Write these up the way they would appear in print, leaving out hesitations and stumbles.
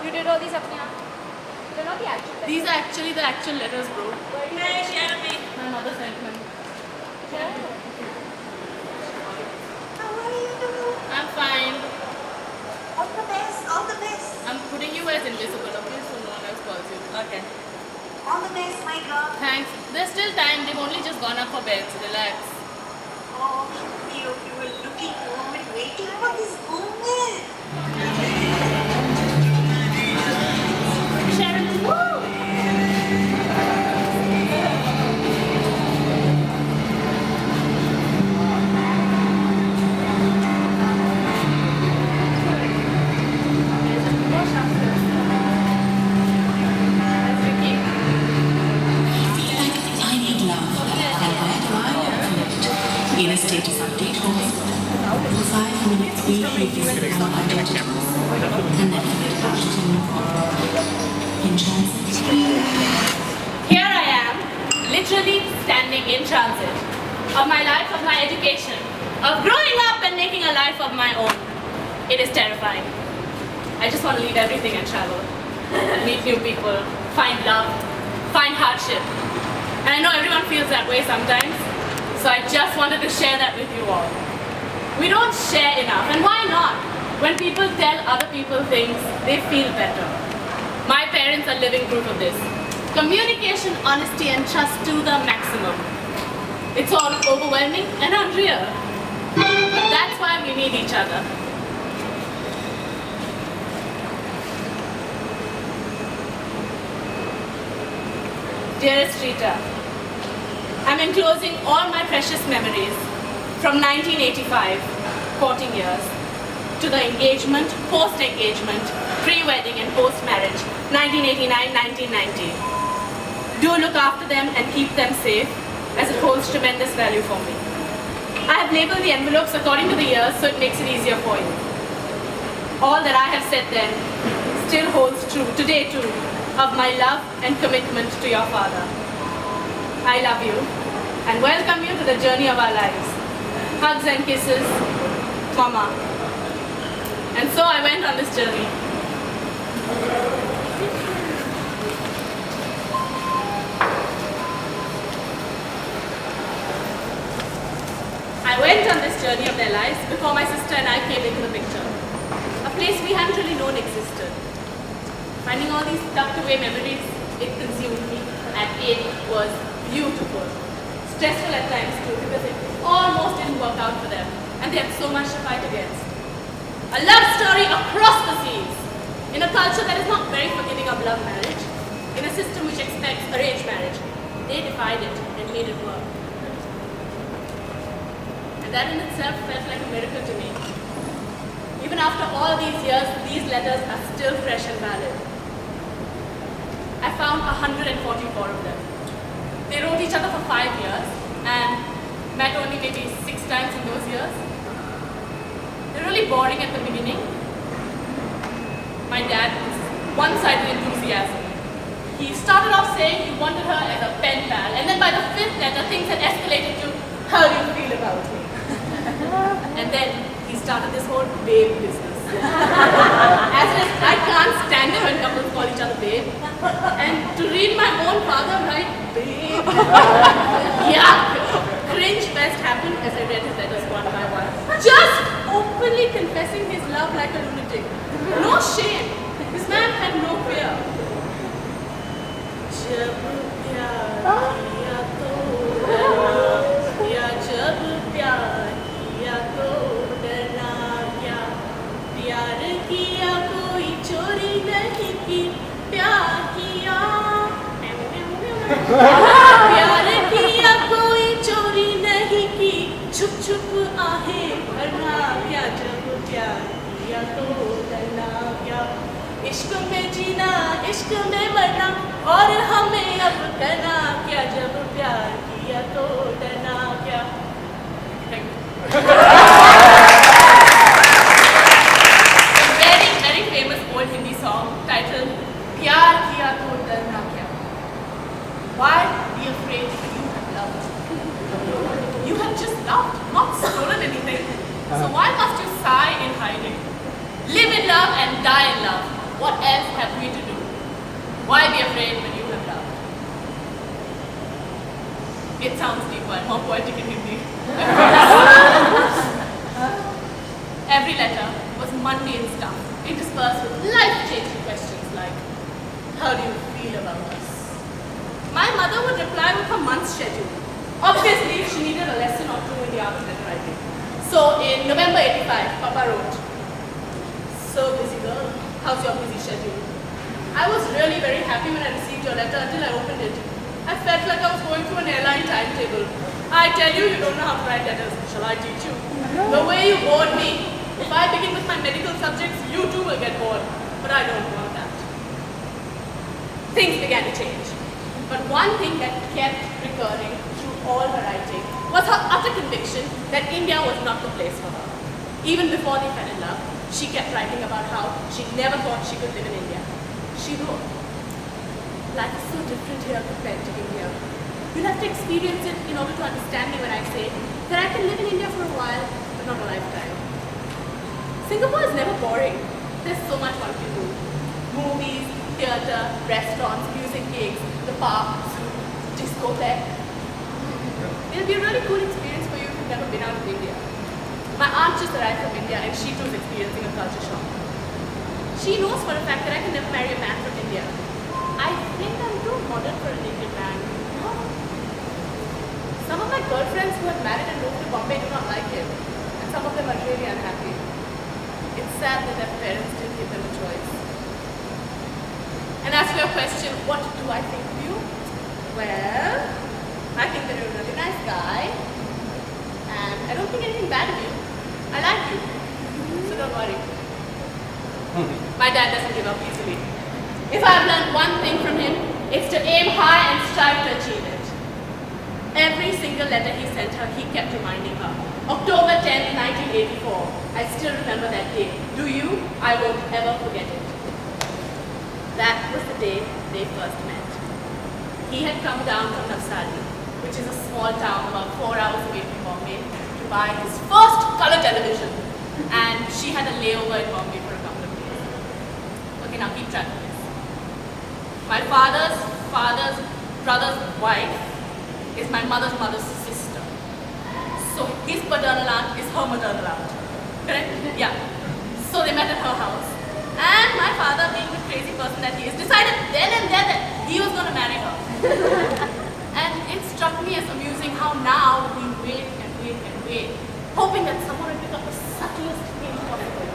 You did all these apne aap? They're not the actual letters. These are actually the actual letters, bro. Hey, Shelby. My mother sent them. How are you doing? I'm fine. All the best, all the best. I'm putting you as invisible, okay? So no one else calls you. Okay. All the best, my girl. Thanks. There's still time. They've only just gone up for beds. Relax. Oh, you were looking forward, waiting for this moment. Sharon, woo! In a status update home, 5 minutes weekly visit our identities, and then forget about it in in transit. Here I am, literally standing in transit of my life, of my education, of growing up and making a life of my own. It is terrifying. I just want to leave everything and travel. Meet new people, find love, find hardship. And I know everyone feels that way sometimes, so I just wanted to share that with you all. We don't share enough, and why not? When people tell other people things, they feel better. My parents are living proof of this. Communication, honesty, and trust to the maximum. It's all overwhelming and unreal. That's why we need each other. Dearest Rita, I'm enclosing all my precious memories from 1985, courting years, to the engagement, post-engagement, pre-wedding and post-marriage, 1989-1990. Do look after them and keep them safe, as it holds tremendous value for me. I have labeled the envelopes according to the years so it makes it easier for you. All that I have said then still holds true today too, of my love and commitment to your father. I love you and welcome you to the journey of our lives. Hugs and kisses, Mama. And so I went on this journey. I went on this journey of their lives before my sister and I came into the picture. A place we hadn't really known existed. Finding all these tucked away memories, it consumed me, and it was beautiful. Stressful at times too, because it almost didn't work out for them, and they had so much to fight against. A love story across the seas, in a culture that is not very forgiving of love marriage, in a system which expects arranged marriage. They defied it and made it work. And that in itself felt like a miracle to me. Even after all these years, these letters are still fresh and valid. I found 144 of them. They wrote each other for 5 years and met only maybe 6 times in those years. They're really boring at the beginning. My dad was one-sided enthusiasm. He started off saying he wanted her as a pen pal, and then by the 5th letter, things had escalated to, how do you feel about me? And then he started this whole babe business. As if I can't stand it when couples call each other babe. And to read my own father write babe. Yuck! Cringe fest happened as I read his letters one by one. Just openly confessing his love like a lunatic. No shame. This man had no fear. जब प्यार किया तो डरना या जब प्यार किया तो डरना क्या प्यार किया कोई चोरी नहीं की प्यार किया प्यार किया कोई चोरी नहीं की छुप छुप आहें भरना क्या जब प्यार किया तो डरना क्या इश्क में जीना इश्क में मरना और हमें अब करना क्या जब प्यार किया तो डरना क्या very very famous old Hindi song titled प्यार किया तो डरना क्या. Why be afraid if you have loved? You have just loved, not stolen anything. So why must you sigh in hiding? Live in love and die in love. What else have we to do? Why be afraid when you have love? It sounds deeper and more poetic in Hindi. Every letter was mundane stuff, interspersed with life-changing questions like, how do you feel about us? My mother would reply with her month's schedule. Obviously, she needed a lesson or two in the art of letter writing. So in November 85, Papa wrote, so busy girl, how's your busy schedule? I was really very happy when I received your letter until I opened it. I felt like I was going through an airline timetable. I tell you, you don't know how to write letters. Shall I teach you? The way you bored me. If I begin with my medical subjects, you too will get bored. But I don't want that. Things began to change. But one thing that kept recurring through all her writing was her utter conviction that India was not the place for her. Even before they fell in love, she kept writing about how she never thought she could live in India. She wrote, life is so different here compared to India. You'll have to experience it in order to understand me when I say that I can live in India for a while, but not a lifetime. Singapore is never boring. There's so much one can do. Movies, theatre, restaurants, music gigs, the park, zoo, discotheque. It'll be a really cool experience for you if you've never been out of India. My aunt just arrived from India and she too is experiencing a culture shock. She knows for a fact that I can never marry a man from India. I think I'm too modern for an Indian man. Some of my girlfriends who have married and moved to Bombay do not like him. And some of them are really unhappy. It's sad that their parents didn't give them a choice. And as for your question, what do I think of you? Well, I think that you're a really nice guy. And I don't think anything bad of you. I like you. So don't worry. My dad doesn't give up easily. If I've learned one thing from him, it's to aim high and strive to achieve it. Every single letter he sent her, he kept reminding her. October 10, 1984. I still remember that day. Do you? I won't ever forget it. That was the day they first met. He had come down from Navsari, which is a small town about 4 hours away from Bombay, to buy his first color television. And she had a layover in Bombay for a couple of days. Okay, now keep track of this. My father's brother's wife is my mother's sister. So his paternal aunt is her maternal aunt. Correct? Yeah. So they met at her house. And my father, being the crazy person that he is, decided then and there that he was going to marry her. And it struck me as amusing how now we wait and wait and wait, hoping that someone would pick up the subtlest hint possible.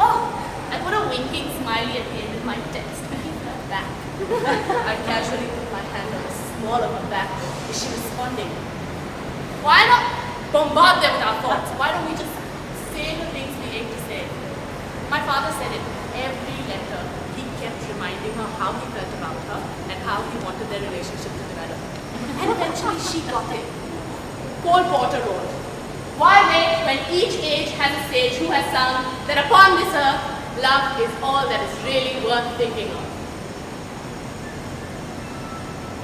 Oh, I put a winking smiley at the end of my text. He fell back. I casually put my hand on the small of her back. Is she responding? Why not bombard them with our thoughts? Why don't we just say the things we aim to say? My father said it. Every letter, he kept reminding her how he felt about her and how he wanted their relationship to develop. And eventually she got it. Cole Porter wrote, why wait when each age has a sage who has sung that upon this earth, love is all that is really worth thinking of.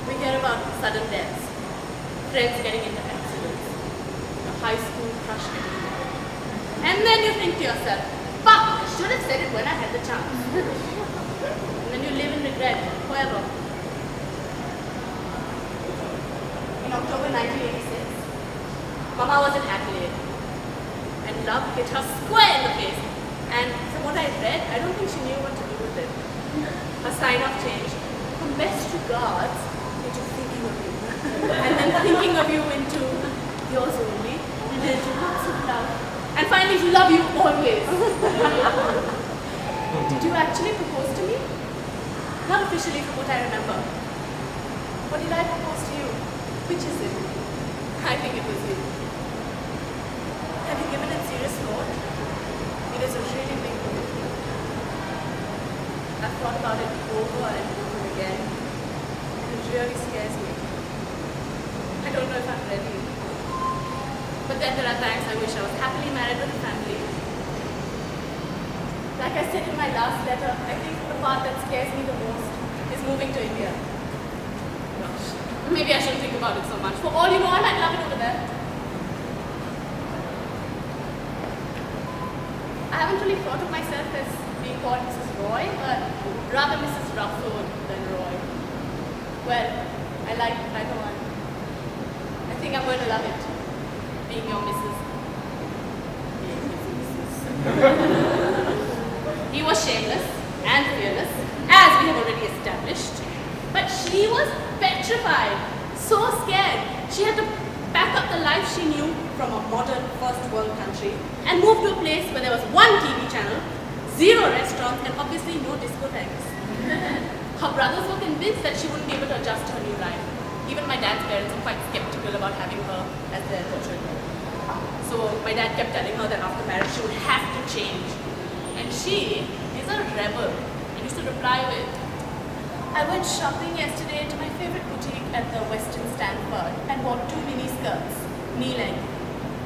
We hear about sudden deaths, friends getting into accidents, a high school crush getting married. And then you think to yourself, fuck, I should have said it when I had the chance. And then you live in regret forever. In October 1986, Mama was in Adelaide. And love hit her square in the face. And from what I read, I don't think she knew what to do with it. A sign of change. From best regards into thinking of you. And then thinking of you into yours only. And then into lots of love. And finally, to love you always. Did you actually propose to me? Not officially from what I remember. But did I propose to you? Which is it? I think it was you. Have you given it serious thought? It is a really big commitment. I've thought about it over and over again. And it really scares me. I don't know if I'm ready. But then there are times I wish I was happily married with a family. Like I said in my last letter, I think the part that scares me the most is moving to India. Gosh, maybe I shouldn't think about it so much. For all you know, I might love it over there. I haven't really thought of myself as being called Mrs. Roy, but rather Mrs. Rathod than Roy. Well, I like either one. I think I'm going to love it, being your Mrs. He was shameless and fearless, as we have already established. But she was petrified, so scared. She had to pack up the life she knew from a modern first world country and move to a place where there was one TV channel, 0 restaurants, and obviously no discotheques. Her brothers were convinced that she wouldn't be able to adjust to her new life. Even my dad's parents were quite skeptical about having her as their daughter. So my dad kept telling her that after marriage she would have to change. And she is a rebel and used to reply with, I went shopping yesterday to my favorite boutique at the Western Stanford and bought 2 mini skirts, knee-length.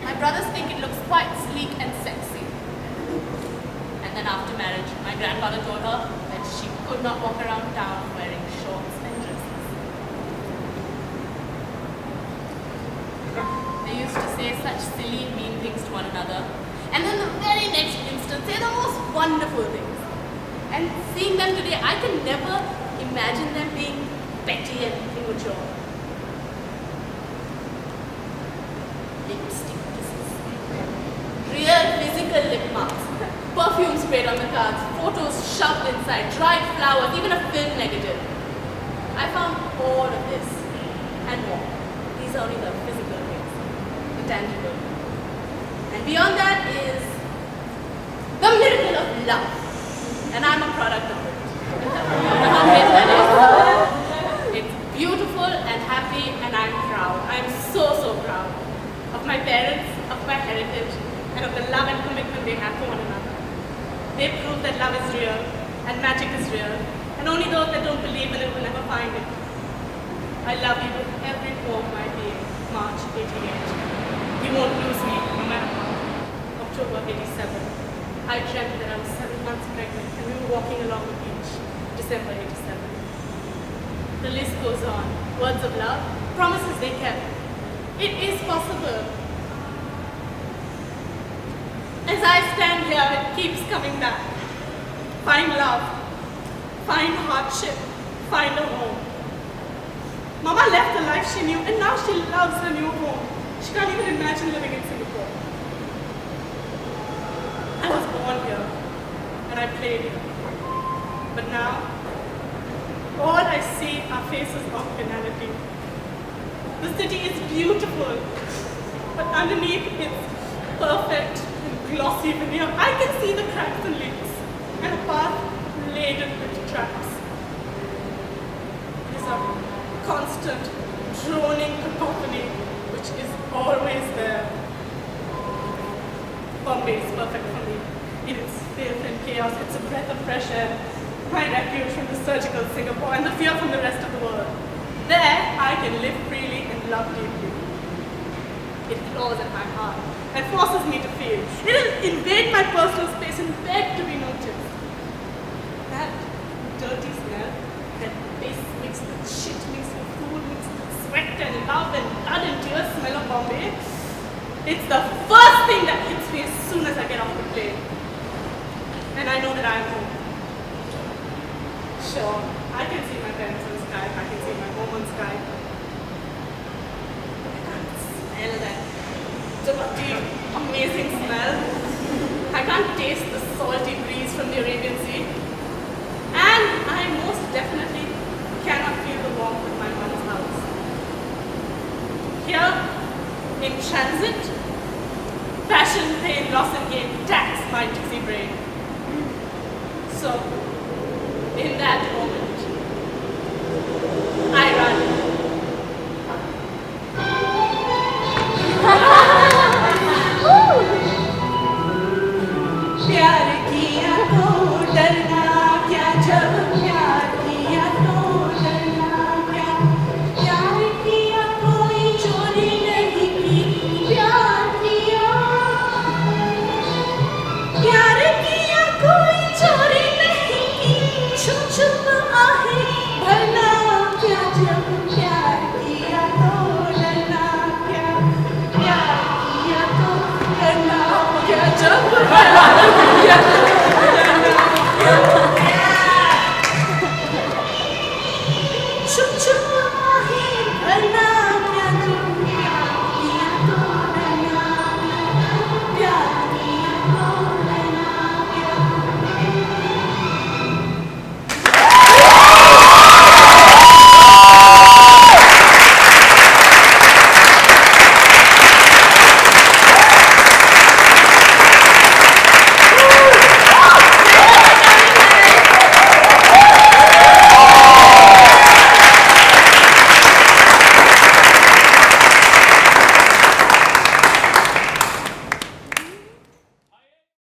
My brothers think it looks quite sleek and sexy. And then after marriage, my grandfather told her that she could not walk around town wearing shorts and dresses. They used to say such silly, mean things to one another, and then the very next instant say the most wonderful things. And seeing them today, I can never imagine them being petty and immature. Lipstick kisses. Real physical lip marks. Perfume sprayed on the cards, photos shoved inside, dried flowers, even a film negative. I found all of this and more. These are only the physical things, the tangible. And beyond that is the miracle of love. And I'm a product of it. You know how great that is? It's beautiful and happy, and I'm proud. I'm so, so proud of my parents, of my heritage, and of the love and commitment they have for one another. They prove that love is real, and magic is real, and only those that don't believe in it will never find it. I love you with every pore of my being. March 88. You won't lose me, no matter what. October 87. I dreamt that I was 7 months pregnant and we were walking along the beach. December 87. The list goes on. Words of love, promises they kept. It is possible. As I stand here, it keeps coming back. Find love, find hardship, find a home. Mama left the life she knew and now she loves her new home. She can't even imagine living in Singapore. I was born here and I played here. But now, all I see are faces of finality. The city is beautiful, but underneath it's perfect and glossy veneer. I can see the cracks and leaks and a path laden with traps. It is a constant, droning cacophony which is always there. Bombay is perfect for me. In its filth and chaos, it's a breath of fresh air, my refuge from the surgical Singapore and the fear from the rest of the world. There, I can live freely and love deeply. It claws at my heart and forces me to feel. It will invade my personal space and beg to be noticed. That dirty smell, that piss mixed with shit, mixed with food, mixed with sweat and love and blood and tears smell of Bombay, it's the first thing that hits me as soon as I get off the plane. And I know that I am home. Sure, I can see my parents on Skype, I can see my home on Skype. I can't smell that dirty, amazing smell. I can't taste the salty breeze from the Arabian Sea. And I most definitely cannot feel the warmth of my mom's house. Here, in transit, passion, pain, loss and gain tax my dizzy brain. So, in that moment, I run. प्यार किया तो डरना